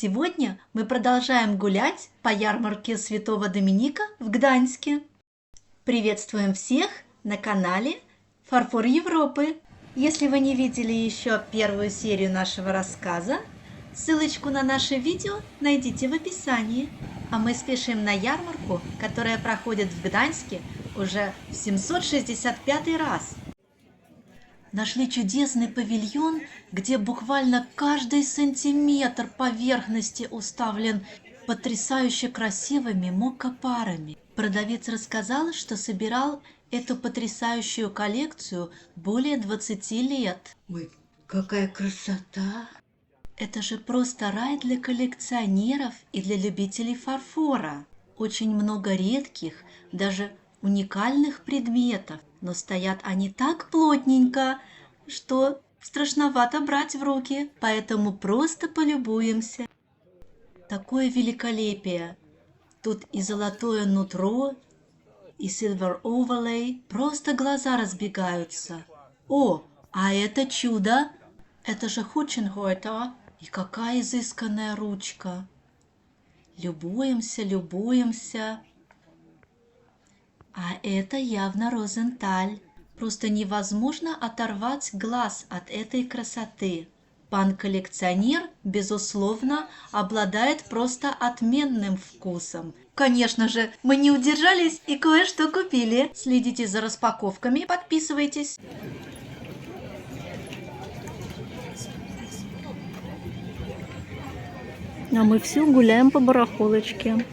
Сегодня мы продолжаем гулять по ярмарке Святого Доминика в Гданьске. Приветствуем всех на канале «Фарфор Европы». Если вы не видели еще первую серию нашего рассказа, ссылочку на наше видео найдите в описании. А мы спешим на ярмарку, которая проходит в Гданьске уже в 765 раз. Нашли чудесный павильон, где буквально каждый сантиметр поверхности уставлен потрясающе красивыми моккапарами. Продавец рассказал, что собирал эту потрясающую коллекцию более 20 лет. Ой, какая красота! Это же просто рай для коллекционеров и для любителей фарфора. Очень много редких, даже уникальных предметов, но стоят они так плотненько, что страшновато брать в руки, поэтому просто полюбуемся. Такое великолепие! Тут и золотое нутро, и silver overlay, просто глаза разбегаются. О, а это чудо! Это же Хутшенхойтер, и какая изысканная ручка! Любуемся, любуемся. А это явно Розенталь. Просто невозможно оторвать глаз от этой красоты. Пан-коллекционер, безусловно, обладает просто отменным вкусом. Конечно же, мы не удержались и кое-что купили. Следите за распаковками, подписывайтесь. А мы все гуляем по барахолочке.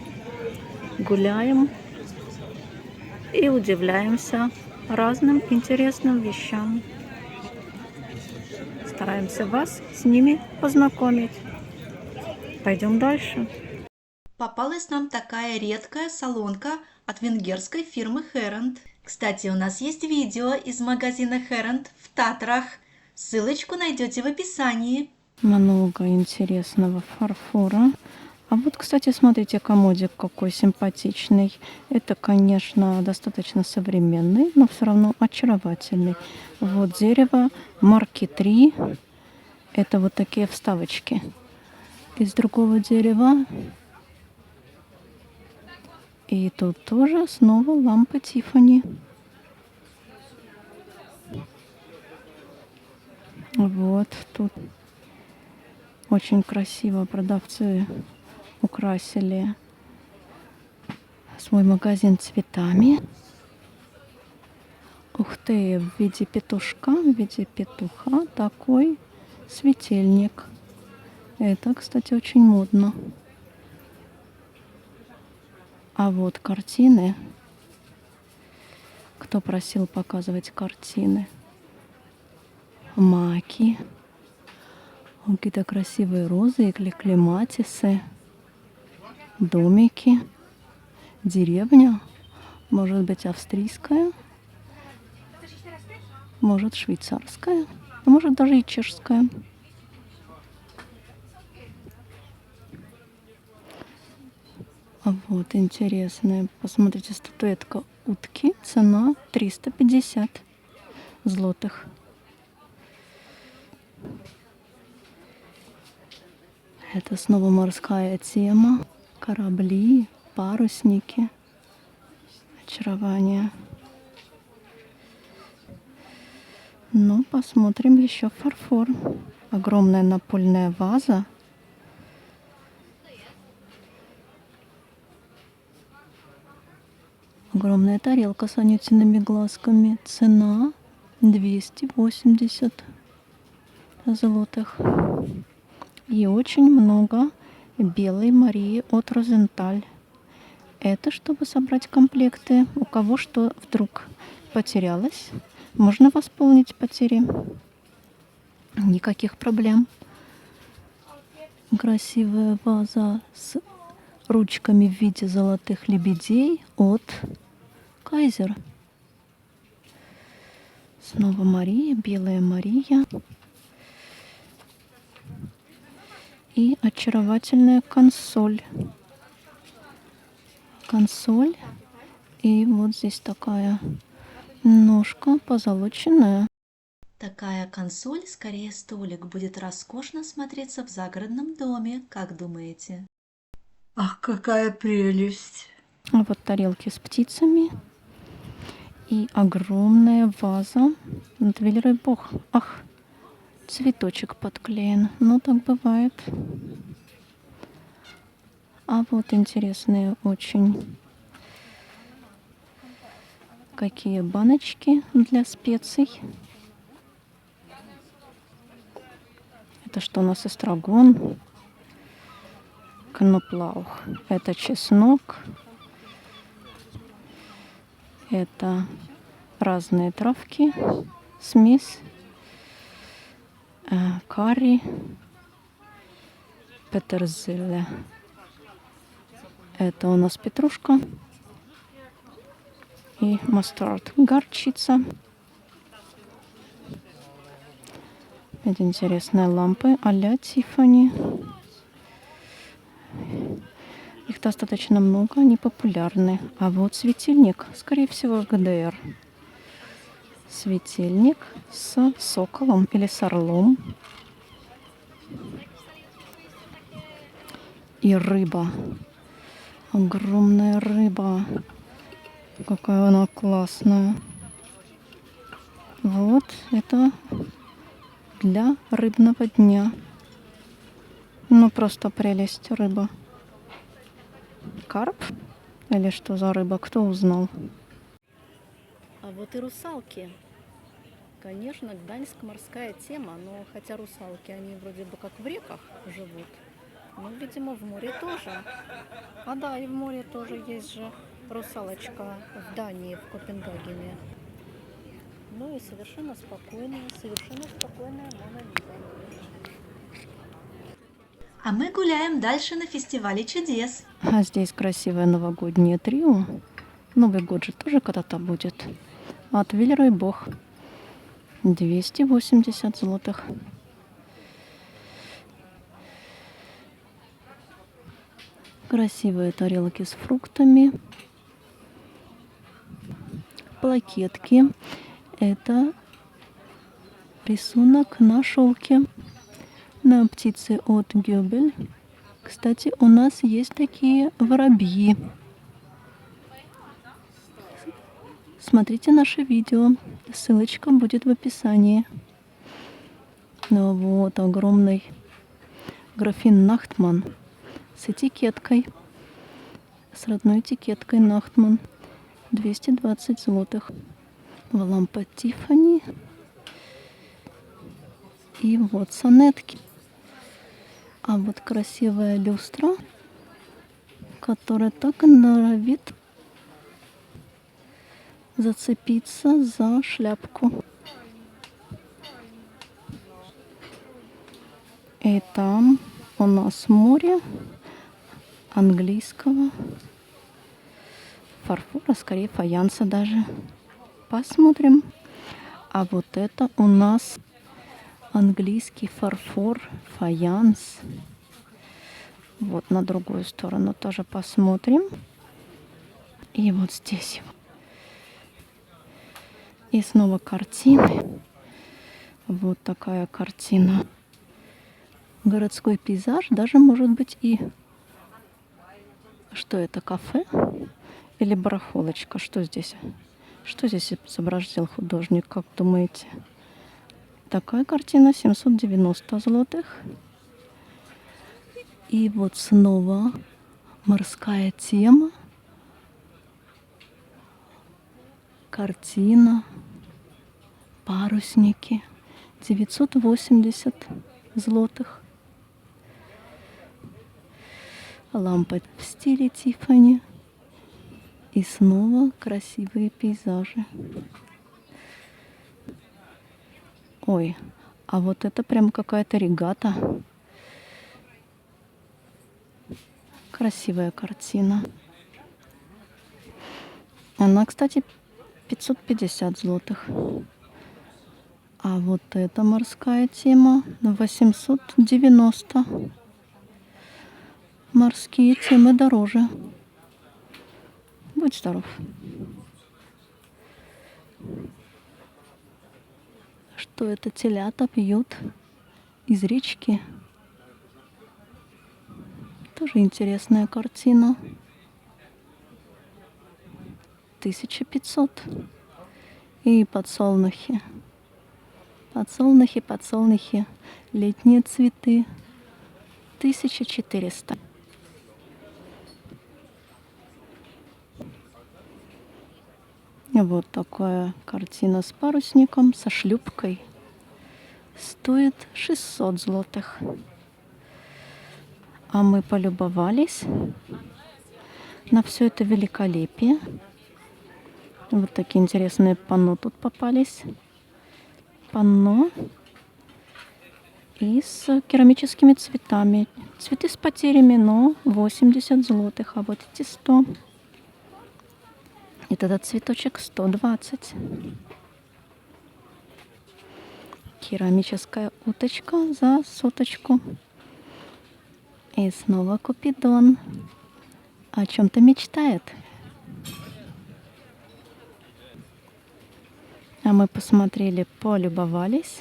Гуляем и удивляемся разным интересным вещам. Стараемся вас с ними познакомить. Пойдем дальше. Попалась нам такая редкая солонка от венгерской фирмы Херант. Кстати, у нас есть видео из магазина Херант в Татрах. Ссылочку найдете в описании. Много интересного фарфора. А вот, кстати, смотрите, комодик какой симпатичный. Это, конечно, достаточно современный, но все равно очаровательный. Вот дерево марки 3. Это вот такие вставочки из другого дерева. И тут тоже снова лампа Тиффани. Вот тут очень красиво продавцы украсили свой магазин цветами. Ух ты, в виде петушка, в виде петуха такой светильник. Это, кстати, очень модно. А вот картины. Кто просил показывать картины? Маки. Какие-то красивые розы и клематисы. Домики. Деревня. Может быть, австрийская. Может, швейцарская. А может, даже и чешская. А вот интересная. Посмотрите, статуэтка утки. Цена 350 злотых. Это снова морская тема. Корабли, парусники. Очарование. Ну, посмотрим еще фарфор. Огромная напольная ваза. Огромная тарелка с анютиными глазками. Цена 280 злотых. И очень много белой Марии от Розенталь. Это чтобы собрать комплекты. У кого что вдруг потерялось, можно восполнить потери. Никаких проблем. Красивая ваза с ручками в виде золотых лебедей от Кайзер. Снова Мария, белая Мария. И очаровательная консоль. Консоль. И вот здесь такая ножка позолоченная. Такая консоль, скорее столик, будет роскошно смотреться в загородном доме, как думаете? Ах, какая прелесть! А вот тарелки с птицами и огромная ваза. Двиллеры бог. Ах, цветочек подклеен. Ну, так бывает. А вот интересные очень какие баночки для специй. Это что у нас? Эстрагон, кноплаух. Это чеснок. Это разные травки, смесь, карри, петерзиле. Это у нас петрушка и мастард, горчица. Это интересные лампы а-ля Тиффани. Их достаточно много, они популярны. А вот светильник, скорее всего, ГДР. Светильник с соколом или с орлом. И рыба. Огромная рыба. Какая она классная. Вот это для рыбного дня. Ну, просто прелесть рыба. Карп? Или что за рыба? Кто узнал? А вот и русалки. Конечно, Гданьск морская тема, но хотя русалки, они вроде бы как в реках живут, но, видимо, в море тоже. А да, и в море тоже есть же русалочка в Дании, в Копенгагене. Ну и совершенно спокойная Мона Лиза. А мы гуляем дальше на фестивале чудес. А здесь красивое новогоднее трио. Новый год же тоже когда-то будет. От Виллера и Бог. 280 злотых. Красивые тарелки с фруктами. Плакетки. Это рисунок на шелке. На птице от Гёбель. Кстати, у нас есть такие воробьи. Смотрите наше видео. Ссылочка будет в описании. Ну вот, огромный графин Нахтман с этикеткой. С родной этикеткой Нахтман. 220 злотых. Лампа Тиффани. И вот сонетки. А вот красивая люстра, которая так и норовит зацепиться за шляпку. И там у нас море английского фарфора, скорее фаянса даже. Посмотрим. А вот это у нас английский фарфор, фаянс. Вот на другую сторону тоже посмотрим. И вот здесь. И снова картины. Вот такая картина. Городской пейзаж, даже может быть и... Что это, кафе? Или барахолочка? Что здесь? Что здесь изобразил художник, как думаете? Такая картина 790 злотых. И вот снова морская тема. Картина. Парусники. 980 злотых. Лампа в стиле Тиффани. И снова красивые пейзажи. Ой, а вот это прям какая-то регата. Красивая картина. Она, кстати, 550 злотых. А вот эта морская тема 890. Морские темы дороже. Будь здоров. то это телята пьют из речки. Тоже интересная картина. 1500. И подсолнухи. Подсолнухи, подсолнухи. Летние цветы. 1400. Вот такая картина с парусником, со шлюпкой. Стоит 600 злотых. А мы полюбовались на все это великолепие. Вот такие интересные панно тут попались. Панно и с керамическими цветами. Цветы с потерями, но 80 злотых, а вот эти 100. И этот цветочек 120. Керамическая уточка за соточку. И снова Купидон. О чем-то мечтает. А мы посмотрели, полюбовались.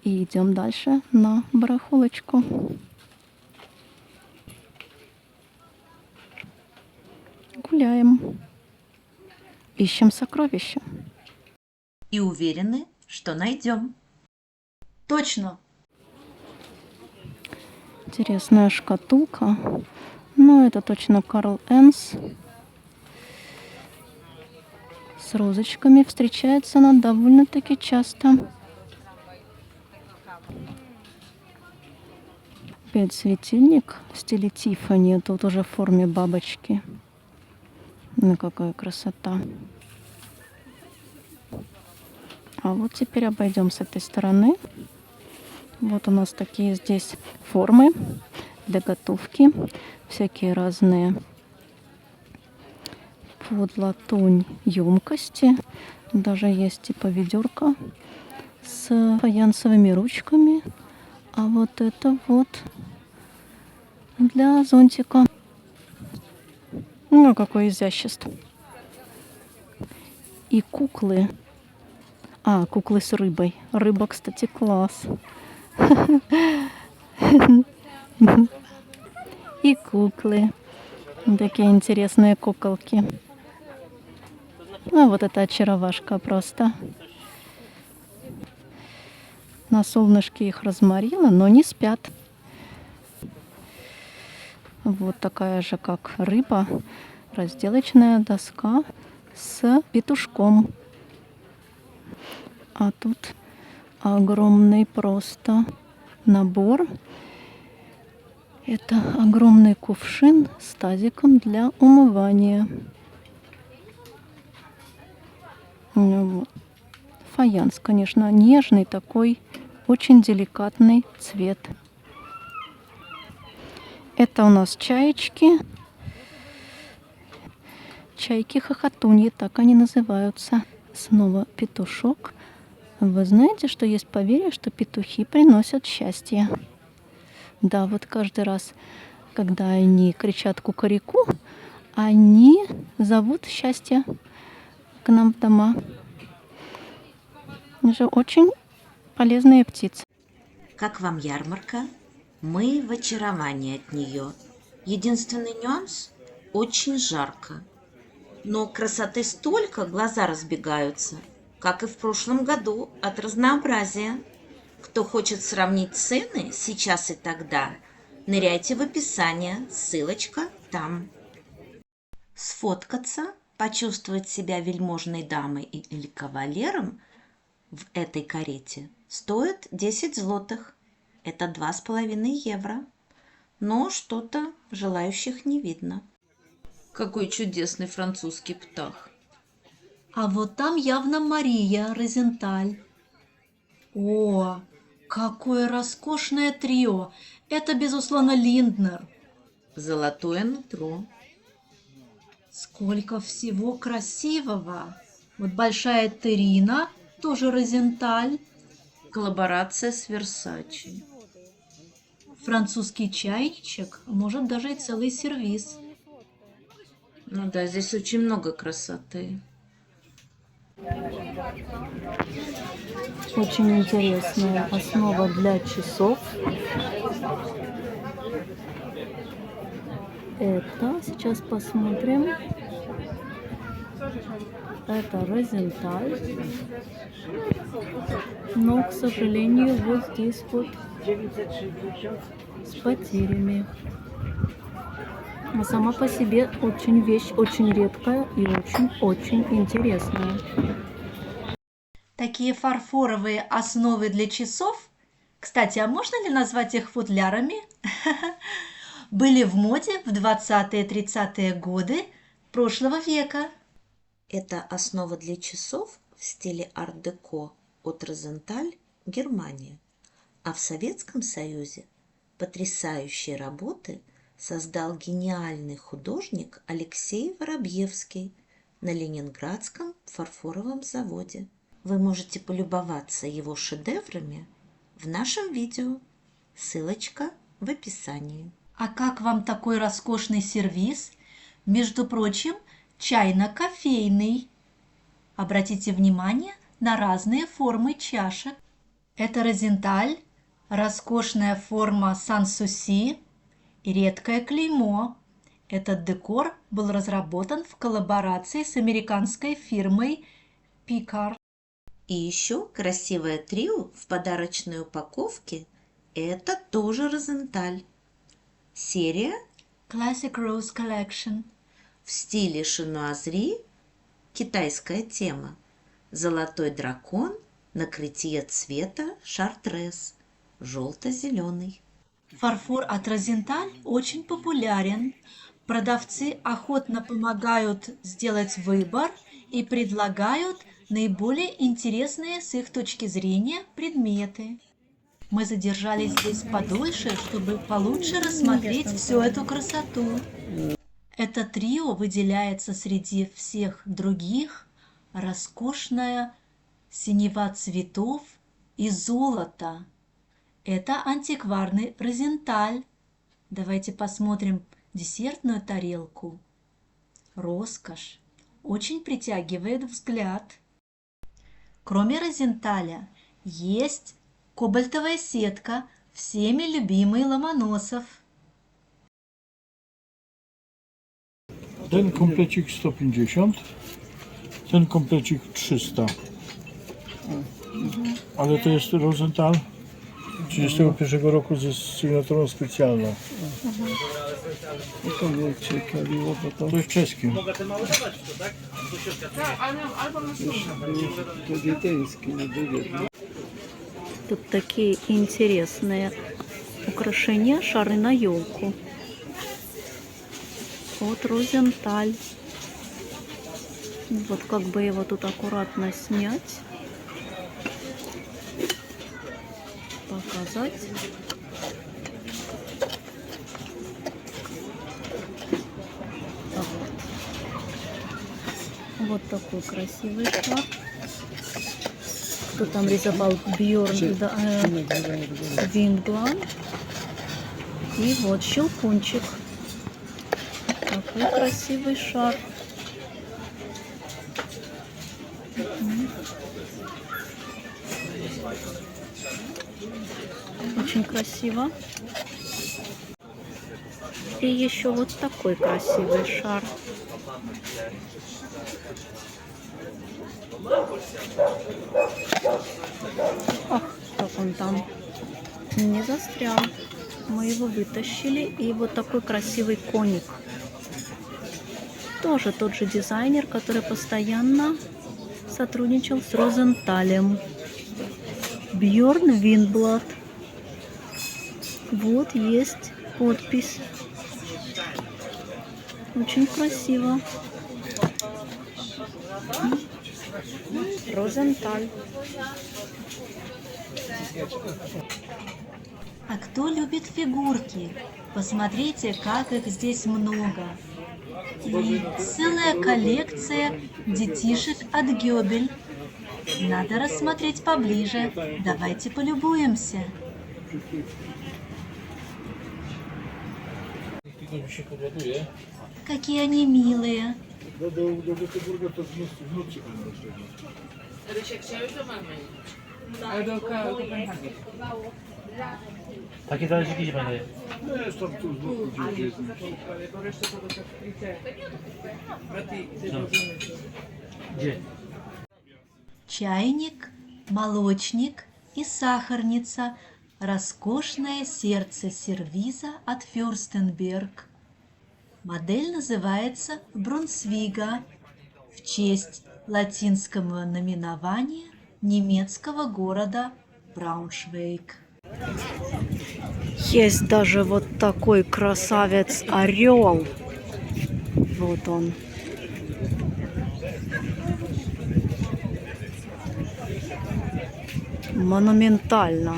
И идем дальше на барахолочку. Гуляем. Ищем сокровища. И уверены, что найдем. Точно. Интересная шкатулка. Но это точно Карл Энс. С розочками. Встречается она довольно-таки часто. Опять светильник в стиле Тиффани. Тут уже в форме бабочки. Ну, какая красота. А вот теперь обойдем с этой стороны. Вот у нас такие здесь формы для готовки. Всякие разные под латунь емкости. Даже есть типа ведерко с фаянсовыми ручками. А вот это вот для зонтика. Ну, какое изящество. И куклы. А, куклы с рыбой. Рыба, кстати, класс. И куклы. Такие интересные куколки. Ну, вот это очаровашка просто. На солнышке их разморила, но не спят. Вот такая же, как рыба, разделочная доска с петушком. А тут огромный просто набор. Это огромный кувшин с тазиком для умывания. Вот. Фаянс, конечно, нежный такой, очень деликатный цвет. Это у нас чаечки. Чайки-хохотуньи, так они называются. Снова петушок. Вы знаете, что есть поверье, что петухи приносят счастье? Да, вот каждый раз, когда они кричат кукареку, они зовут счастье к нам в дома. Они же очень полезные птицы. Как вам ярмарка? Мы в очаровании от нее. Единственный нюанс – очень жарко. Но красоты столько, глаза разбегаются, как и в прошлом году, от разнообразия. Кто хочет сравнить цены сейчас и тогда, ныряйте в описание, ссылочка там. Сфоткаться, почувствовать себя вельможной дамой или кавалером в этой карете стоит 10 злотых. Это 2,5 евро. Но что-то желающих не видно. Какой чудесный французский птах. А вот там явно Мария Розенталь. О, какое роскошное трио! Это, безусловно, Линднер. Золотое нутро. Сколько всего красивого! Вот большая Терина, тоже Розенталь. Коллаборация с Версачи. Французский чайничек, может даже и целый сервиз. Ну да, здесь очень много красоты. Очень интересная основа для часов. Это, сейчас посмотрим. Это Розенталь. Но, к сожалению, вот здесь вот с потерями. А сама по себе очень вещь, очень редкая и очень-очень интересная. Такие фарфоровые основы для часов, кстати, а можно ли назвать их футлярами? Были в моде в 20-30-е годы прошлого века. Это основа для часов в стиле арт-деко от Розенталь, Германия. А в Советском Союзе потрясающие работы создал гениальный художник Алексей Воробьевский на Ленинградском фарфоровом заводе. Вы можете полюбоваться его шедеврами в нашем видео. Ссылочка в описании. А как вам такой роскошный сервиз? Между прочим, чайно-кофейный. Обратите внимание на разные формы чашек. Это Розенталь, роскошная форма Сан-Суси и редкое клеймо. Этот декор был разработан в коллаборации с американской фирмой Picard. И еще красивое трио в подарочной упаковке – это тоже Розенталь. Серия Classic Rose Collection. в стиле шинуазри, китайская тема, золотой дракон, накрытие цвета шартрез, желто-зеленый. Фарфор от Розенталь очень популярен. Продавцы охотно помогают сделать выбор и предлагают наиболее интересные с их точки зрения предметы. Мы задержались здесь подольше, чтобы получше рассмотреть всю эту красоту. Это трио выделяется среди всех других. Роскошная синева цветов и золота. Это антикварный Розенталь. Давайте посмотрим десертную тарелку. Роскошь. Очень притягивает взгляд. Кроме Розенталя есть кобальтовая сетка, всеми любимый Ломоносов. Ten komplecik 150, ten komplecik 300. Ale to jest Rosenthal 31 roku ze sygnaturą specjalną. To mnie ciekawiło, bo to To jest czeskie. to wiedeńskie, nie było. Тут такие интересные украшения, шары на елку. Вот Розенталь. Вот как бы его тут аккуратно снять. Показать. Так. Вот такой красивый шар. Кто там рисовал? Бьорн Вингланд. И вот щелкунчик. Такой красивый шар. Очень красиво. И еще вот такой красивый шар. Ах, как он там не застрял. Мы его вытащили. И вот такой красивый коник. Тоже тот же дизайнер, который постоянно сотрудничал с Розенталем. Бьорн Винблад. Вот есть подпись. Очень красиво. Розенталь. А кто любит фигурки? Посмотрите, как их здесь много. И целая коллекция детишек от Гёбель. Надо рассмотреть поближе. Давайте полюбуемся. Какие они милые. Takie talerzyki gdzie pan daje? No jest tam tu z boku gdzieś jest. Gdzie? Чайник, молочник и сахарница. Роскошное сердце сервиза от Фюрстенберг. Модель называется Брунсвига в честь латинского наименования немецкого города Брауншвейг. Есть даже вот такой красавец орел. Вот он. Монументально.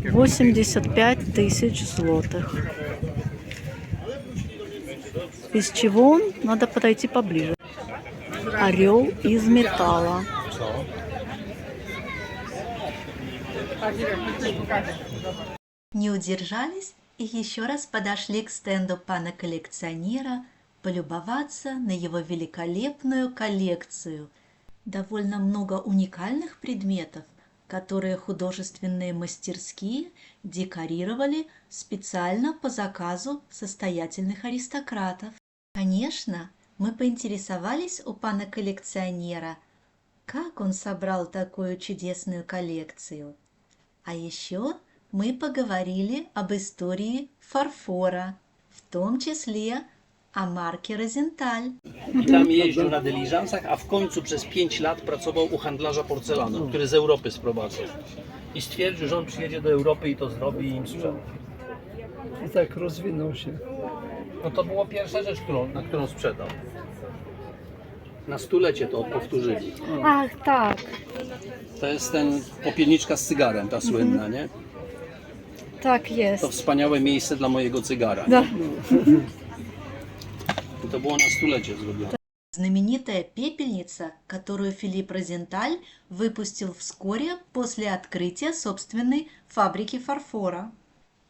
85 тысяч злотых. Из чего он? Надо подойти поближе. Орел из металла. Не удержались и еще раз подошли к стенду пана-коллекционера полюбоваться на его великолепную коллекцию. Довольно много уникальных предметов, которые художественные мастерские декорировали специально по заказу состоятельных аристократов. Конечно, мы поинтересовались у пана-коллекционера, как он собрал такую чудесную коллекцию. А еще мы поговорили об истории фарфора, в том числе о марке Розенталь. I tam jeździł na dyliżansach, a w końcu przez 5 lat pracował u handlarza porcelany, który z Europy sprowadzał. I stwierdził, że on przyjedzie do Europy i to zrobi i im sprzeda. I tak rozwinął się. No to była pierwsza rzecz, na którą sprzedał. Na stulecie to powtórzyli. Ach, tak. To jest ten popielniczka z cygarem, ta słynna, nie? Tak jest. To wspaniałe miejsce dla mojego cygara. Да. I to było na stulecie zrobione. Знаменитая пепельница, которую Филипп Розенталь выпустил вскоре после открытия собственной фабрики фарфора.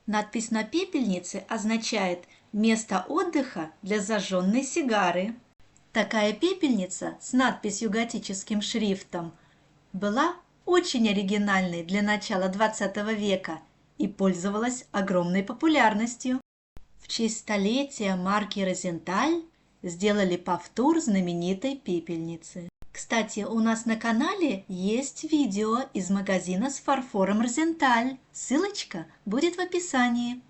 Надпись на пепельнице означает «место отдыха для зажженной сигары». Такая пепельница с надписью готическим шрифтом была очень оригинальной для начала XX века и пользовалась огромной популярностью. В честь столетия марки Розенталь сделали повтор знаменитой пепельницы. Кстати, у нас на канале есть видео из магазина с фарфором Розенталь. Ссылочка будет в описании.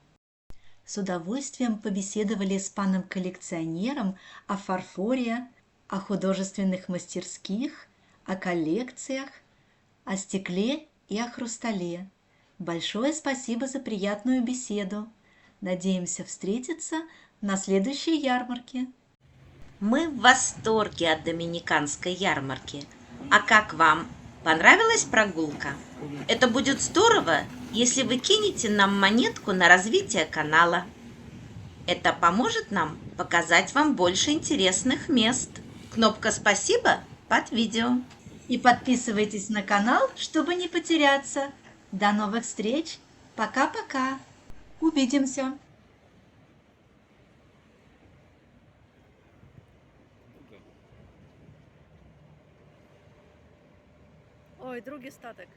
С удовольствием побеседовали с паном-коллекционером о фарфоре, о художественных мастерских, о коллекциях, о стекле и о хрустале. Большое спасибо за приятную беседу. Надеемся встретиться на следующей ярмарке. Мы в восторге от доминиканской ярмарки. А как вам? Понравилась прогулка? Это будет здорово, если вы кинете нам монетку на развитие канала. Это поможет нам показать вам больше интересных мест. Кнопка «Спасибо» под видео. И подписывайтесь на канал, чтобы не потеряться. До новых встреч. Пока-пока. Увидимся. Ой, drugi statek.